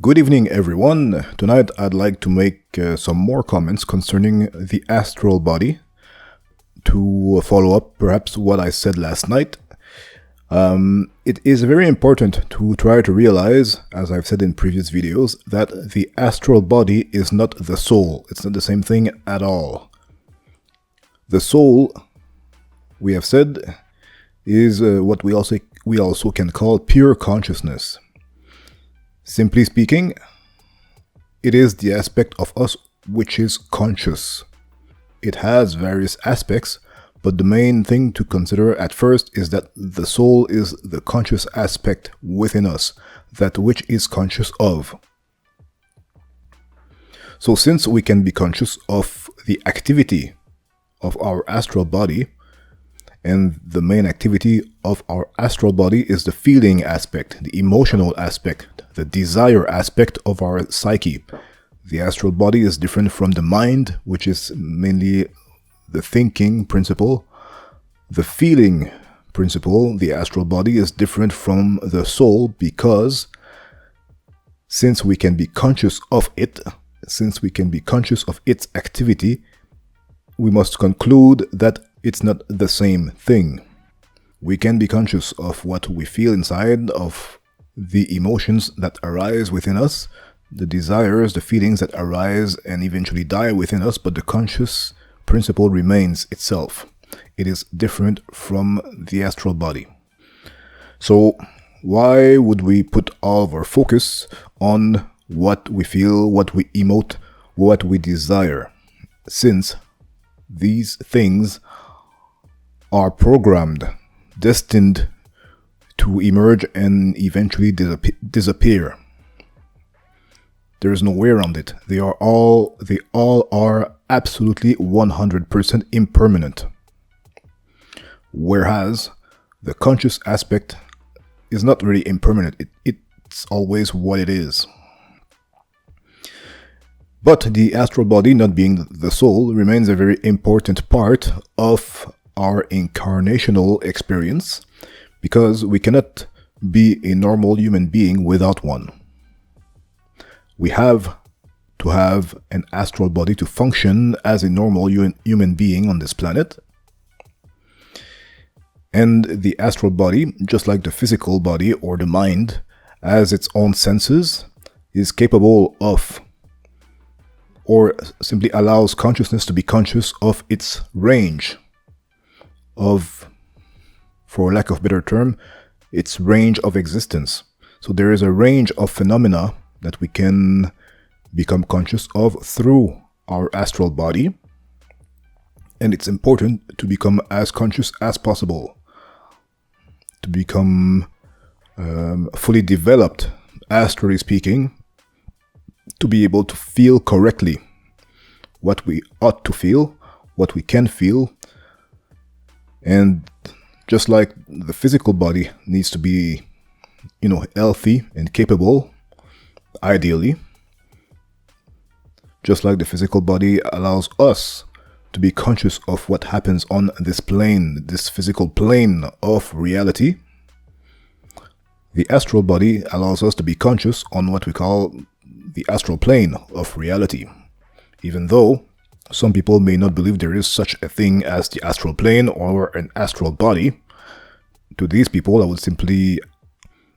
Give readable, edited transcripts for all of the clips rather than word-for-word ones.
Good evening, everyone. Tonight I'd like to make some more comments concerning the astral body to follow up perhaps what I said last night. It is very important to try to realize, as I've said in previous videos, that the astral body is not the soul. It's not the same thing at all. The soul, we have said, is what we also can call pure consciousness. Simply speaking, it is the aspect of us which is conscious. It has various aspects, but the main thing to consider at first is that the soul is the conscious aspect within us, that which is conscious of. So since we can be conscious of the activity of our astral body, and the main activity of our astral body is the feeling aspect, the emotional aspect, the desire aspect of our psyche. The astral body is different from the mind, which is mainly the thinking principle. The feeling principle, the astral body, is different from the soul because since we can be conscious of it, since we can be conscious of its activity, we must conclude that it's not the same thing. We can be conscious of what we feel inside, of the emotions that arise within us, the desires, the feelings that arise and eventually die within us, but the conscious principle remains itself. It is different from the astral body. So why would we put all of our focus on what we feel, what we emote, what we desire, since these things are programmed, destined to emerge and eventually disappear? There is no way around it. They all are absolutely 100% impermanent. Whereas the conscious aspect is not really impermanent. It's always what it is. But the astral body, not being the soul, remains a very important part of our incarnational experience, because we cannot be a normal human being without one. We have to have an astral body to function as a normal human being on this planet. And the astral body, just like the physical body or the mind, has its own senses, is capable of, or simply allows consciousness to be conscious of its range of, for lack of a better term, its range of existence. So there is a range of phenomena that we can become conscious of through our astral body, and it's important to become as conscious as possible, to become fully developed, astrally speaking, to be able to feel correctly what we ought to feel, what we can feel. And just like the physical body needs to be, healthy and capable, ideally, just like the physical body allows us to be conscious of what happens on this plane, this physical plane of reality, the astral body allows us to be conscious on what we call the astral plane of reality. Even though some people may not believe there is such a thing as the astral plane or an astral body, to these people I would simply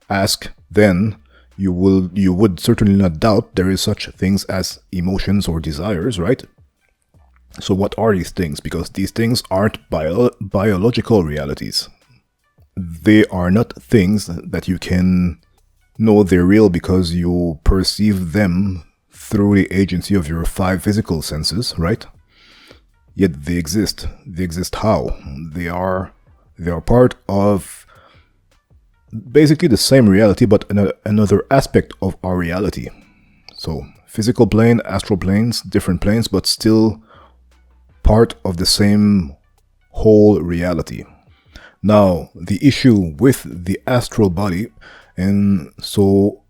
ask, then you would certainly not doubt there is such things as emotions or desires, right? So what are these things? Because these things aren't biological realities. They are not things that you can know they're real because you perceive them through the agency of your 5 physical senses, right? Yet they exist. They exist how? They are part of basically the same reality, but another aspect of our reality. So physical plane, astral planes, different planes, but still part of the same whole reality. Now, the issue with the astral body, and so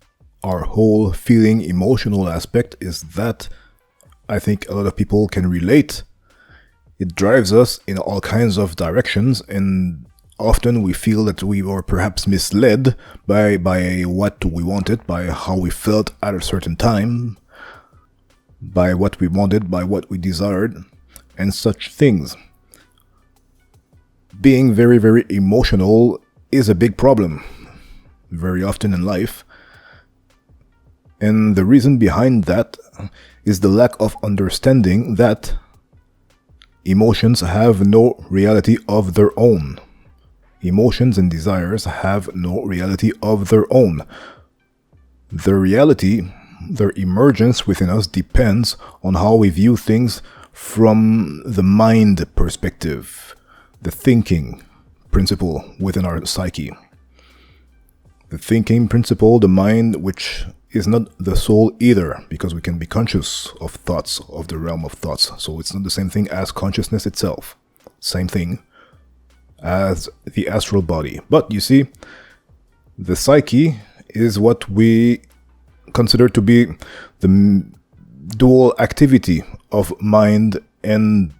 our whole feeling, emotional aspect, is that I think a lot of people can relate. It drives us in all kinds of directions, and often we feel that we were perhaps misled by what we wanted, by how we felt at a certain time, by what we wanted, by what we desired, and such things. Being very, very emotional is a big problem very often in life. And the reason behind that is the lack of understanding that emotions have no reality of their own. Emotions and desires have no reality of their own. Their reality, their emergence within us depends on how we view things from the mind perspective, the thinking principle within our psyche. The thinking principle, the mind, which is not the soul either, because we can be conscious of thoughts, of the realm of thoughts. So it's not the same thing as consciousness itself. Same thing as the astral body. But you see, the psyche is what we consider to be the dual activity of mind and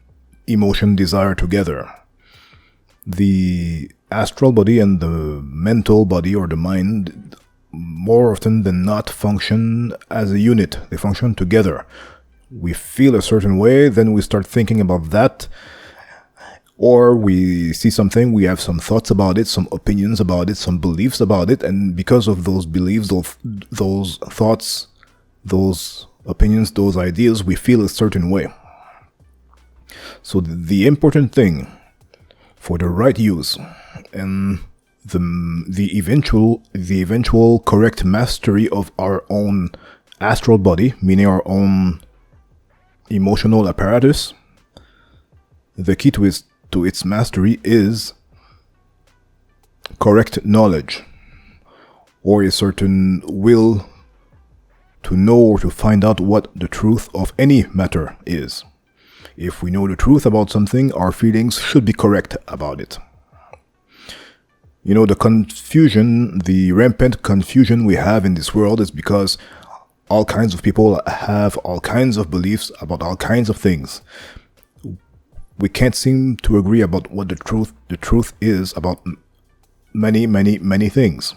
emotion, desire together. The astral body and the mental body, or the mind, more often than not function as a unit. They function together. We feel a certain way, then we start thinking about that, or we see something, we have some thoughts about it, some opinions about it, some beliefs about it, and because of those beliefs, those thoughts, those opinions, those ideas, we feel a certain way. So the important thing for the right use and the eventual correct mastery of our own astral body, meaning our own emotional apparatus, the key to its mastery is correct knowledge, or a certain will to know or to find out what the truth of any matter is. If we know the truth about something, our feelings should be correct about it. You know, the confusion, the rampant confusion we have in this world is because all kinds of people have all kinds of beliefs about all kinds of things. We can't seem to agree about what the truth is about many things,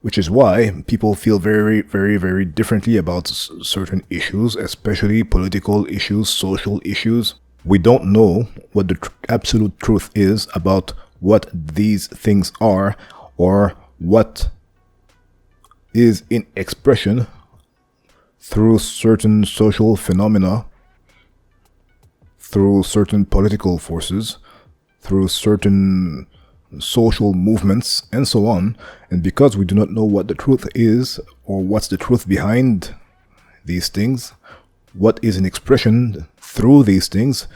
which is why people feel very, very, very differently about certain issues, especially political issues, social issues. We don't know what the absolute truth is about what these things are, or what is in expression through certain social phenomena, through certain political forces, through certain social movements, and so on. And because we do not know what the truth is, or what's the truth behind these things, what is an expression through these things,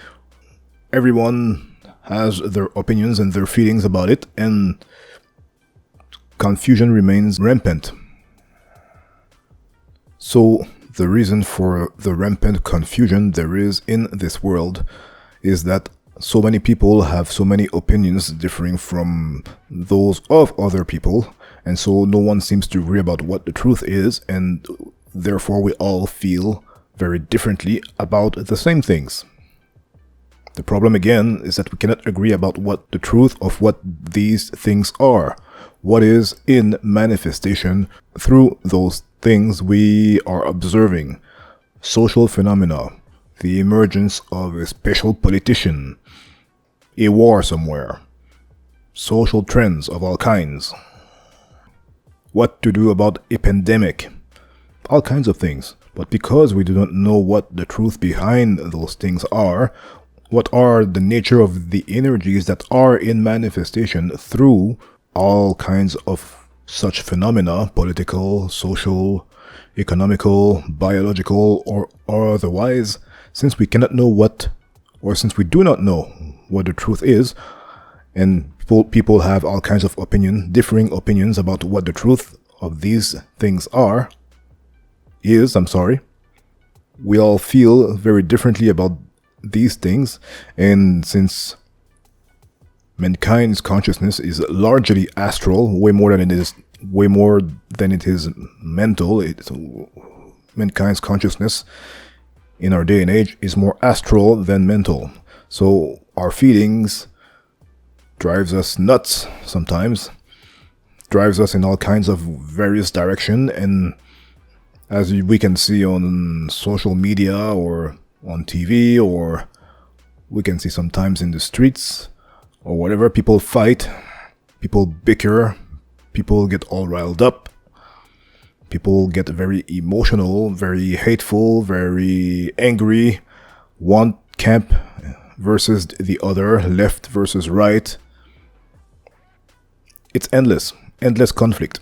everyone has their opinions and their feelings about it, and confusion remains rampant. So the reason for the rampant confusion there is in this world is that so many people have so many opinions differing from those of other people, and so no one seems to agree about what the truth is, and therefore we all feel very differently about the same things. The problem again is that we cannot agree about what the truth of what these things are, what is in manifestation through those things we are observing. Social phenomena, the emergence of a special politician, a war somewhere, social trends of all kinds, what to do about a pandemic, all kinds of things. But because we do not know what the truth behind those things are, what are the nature of the energies that are in manifestation through all kinds of such phenomena, political, social, economical, biological, or otherwise, since we cannot know what, or since we do not know what the truth is, and people have all kinds of differing opinions about what the truth of these things we all feel very differently about these things. And since mankind's consciousness is largely astral, way more than it is mental, mankind's consciousness in our day and age is more astral than mental. So our feelings drives us nuts sometimes, drives us in all kinds of various direction, and as we can see on social media or on TV, or we can see sometimes in the streets or whatever, people fight, people bicker, people get all riled up, people get very emotional, very hateful, very angry, one camp versus the other, left versus right. It's endless conflict.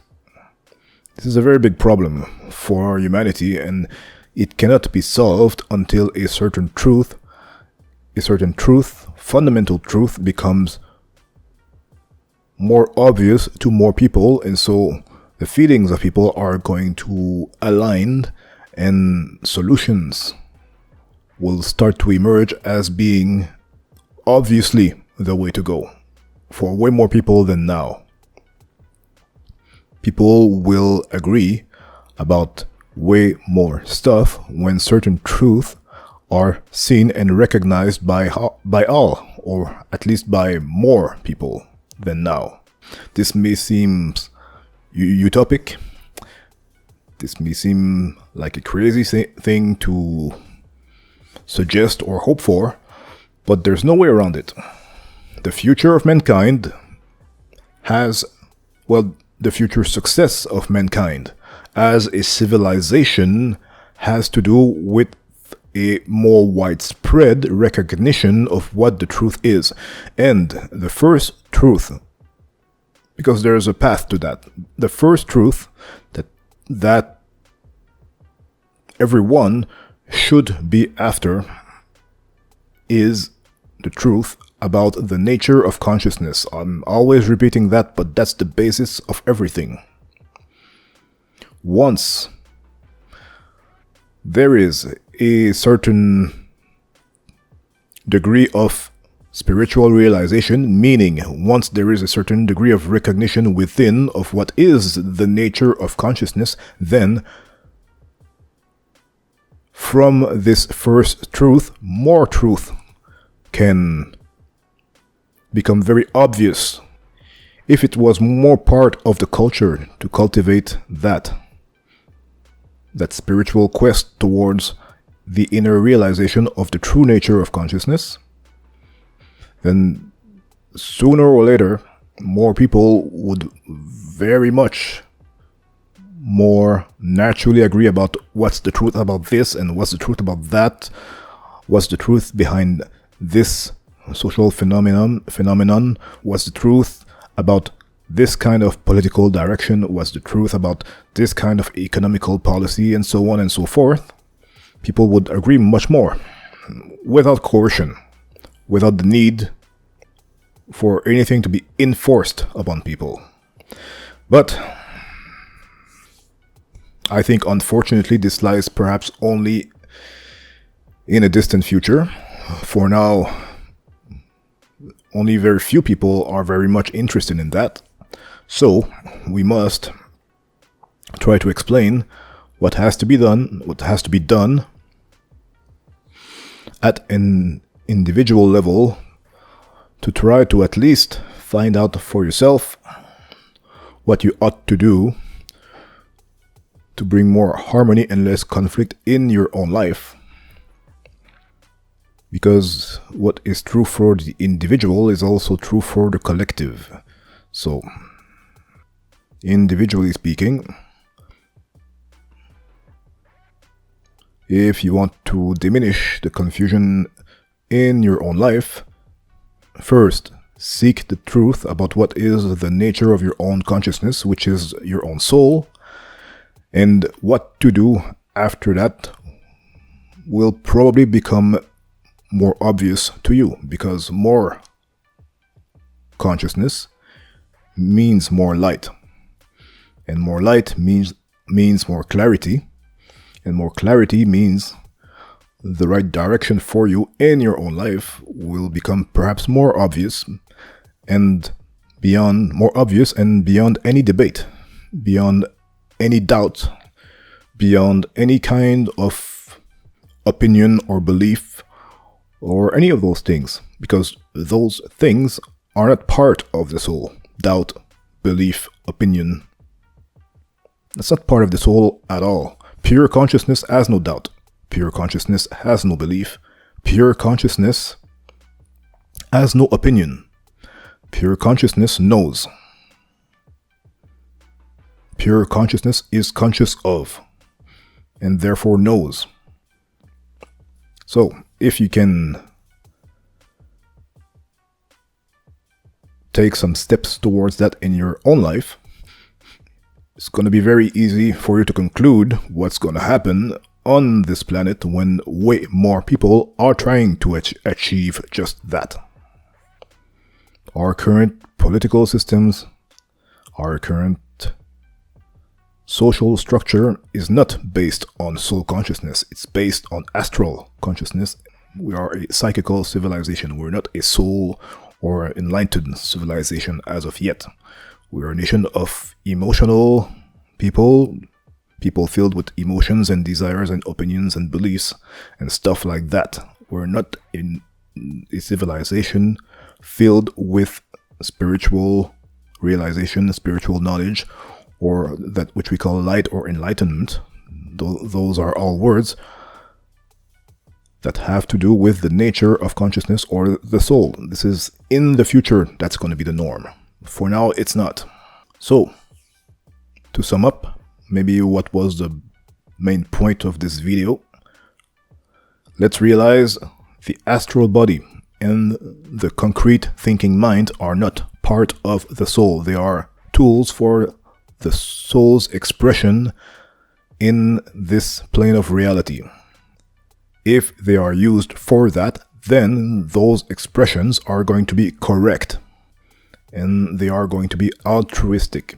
This is a very big problem for humanity, and it cannot be solved until a certain truth, fundamental truth, becomes more obvious to more people, and so the feelings of people are going to align, and solutions will start to emerge as being obviously the way to go for way more people than now. People will agree about way more stuff when certain truths are seen and recognized by all, or at least by more people than now. This may seem utopic. This may seem like a crazy thing to suggest or hope for, but there's no way around it. The future of mankind the future success of mankind as a civilization has to do with a more widespread recognition of what the truth is. And the first truth, because there's a path to that, the first truth that everyone should be after is the truth about the nature of consciousness. I'm always repeating that, but that's the basis of everything. Once there is a certain degree of spiritual realization, meaning once there is a certain degree of recognition within of what is the nature of consciousness, then from this first truth, more truth can become very obvious. If it was more part of the culture to cultivate that spiritual quest towards the inner realization of the true nature of consciousness, then sooner or later, more people would very much more naturally agree about what's the truth about this and what's the truth about that, what's the truth behind this social phenomenon, what's the truth about this kind of political direction, what's the truth about this kind of economical policy, and so on and so forth. People would agree much more without coercion, without the need for anything to be enforced upon people. But I think unfortunately this lies perhaps only in a distant future. For now, only very few people are very much interested in that. So we must try to explain what has to be done at an individual level to try to at least find out for yourself what you ought to do to bring more harmony and less conflict in your own life. Because what is true for the individual is also true for the collective. So, individually speaking, if you want to diminish the confusion in your own life, first, seek the truth about what is the nature of your own consciousness, which is your own soul, and what to do after that will probably become more obvious to you, because more consciousness means more light, and more light means more clarity, and more clarity means the right direction for you in your own life will become perhaps more obvious and beyond any debate, beyond any doubt, beyond any kind of opinion or belief or any of those things, because those things are not part of the soul. Doubt, belief, opinion. That's not part of the soul at all. Pure consciousness has no doubt. Pure consciousness has no belief. Pure consciousness has no opinion. Pure consciousness knows. Pure consciousness is conscious of, and therefore knows. So, if you can take some steps towards that in your own life, it's going to be very easy for you to conclude what's going to happen on this planet when way more people are trying to achieve just that. Our current political systems, our current social structure is not based on soul consciousness. It's based on astral consciousness. We are a psychical civilization. We're not a soul or enlightened civilization as of yet. We are a nation of emotional people filled with emotions and desires and opinions and beliefs and stuff like that. We're not in a civilization filled with spiritual realization, spiritual knowledge, or that which we call light or enlightenment. Those are all words that have to do with the nature of consciousness or the soul. This is in the future, that's going to be the norm. For now, it's not. So, to sum up, maybe what was the main point of this video? Let's realize the astral body and the concrete thinking mind are not part of the soul. They are tools for the soul's expression in this plane of reality. If they are used for that, then those expressions are going to be correct and they are going to be altruistic.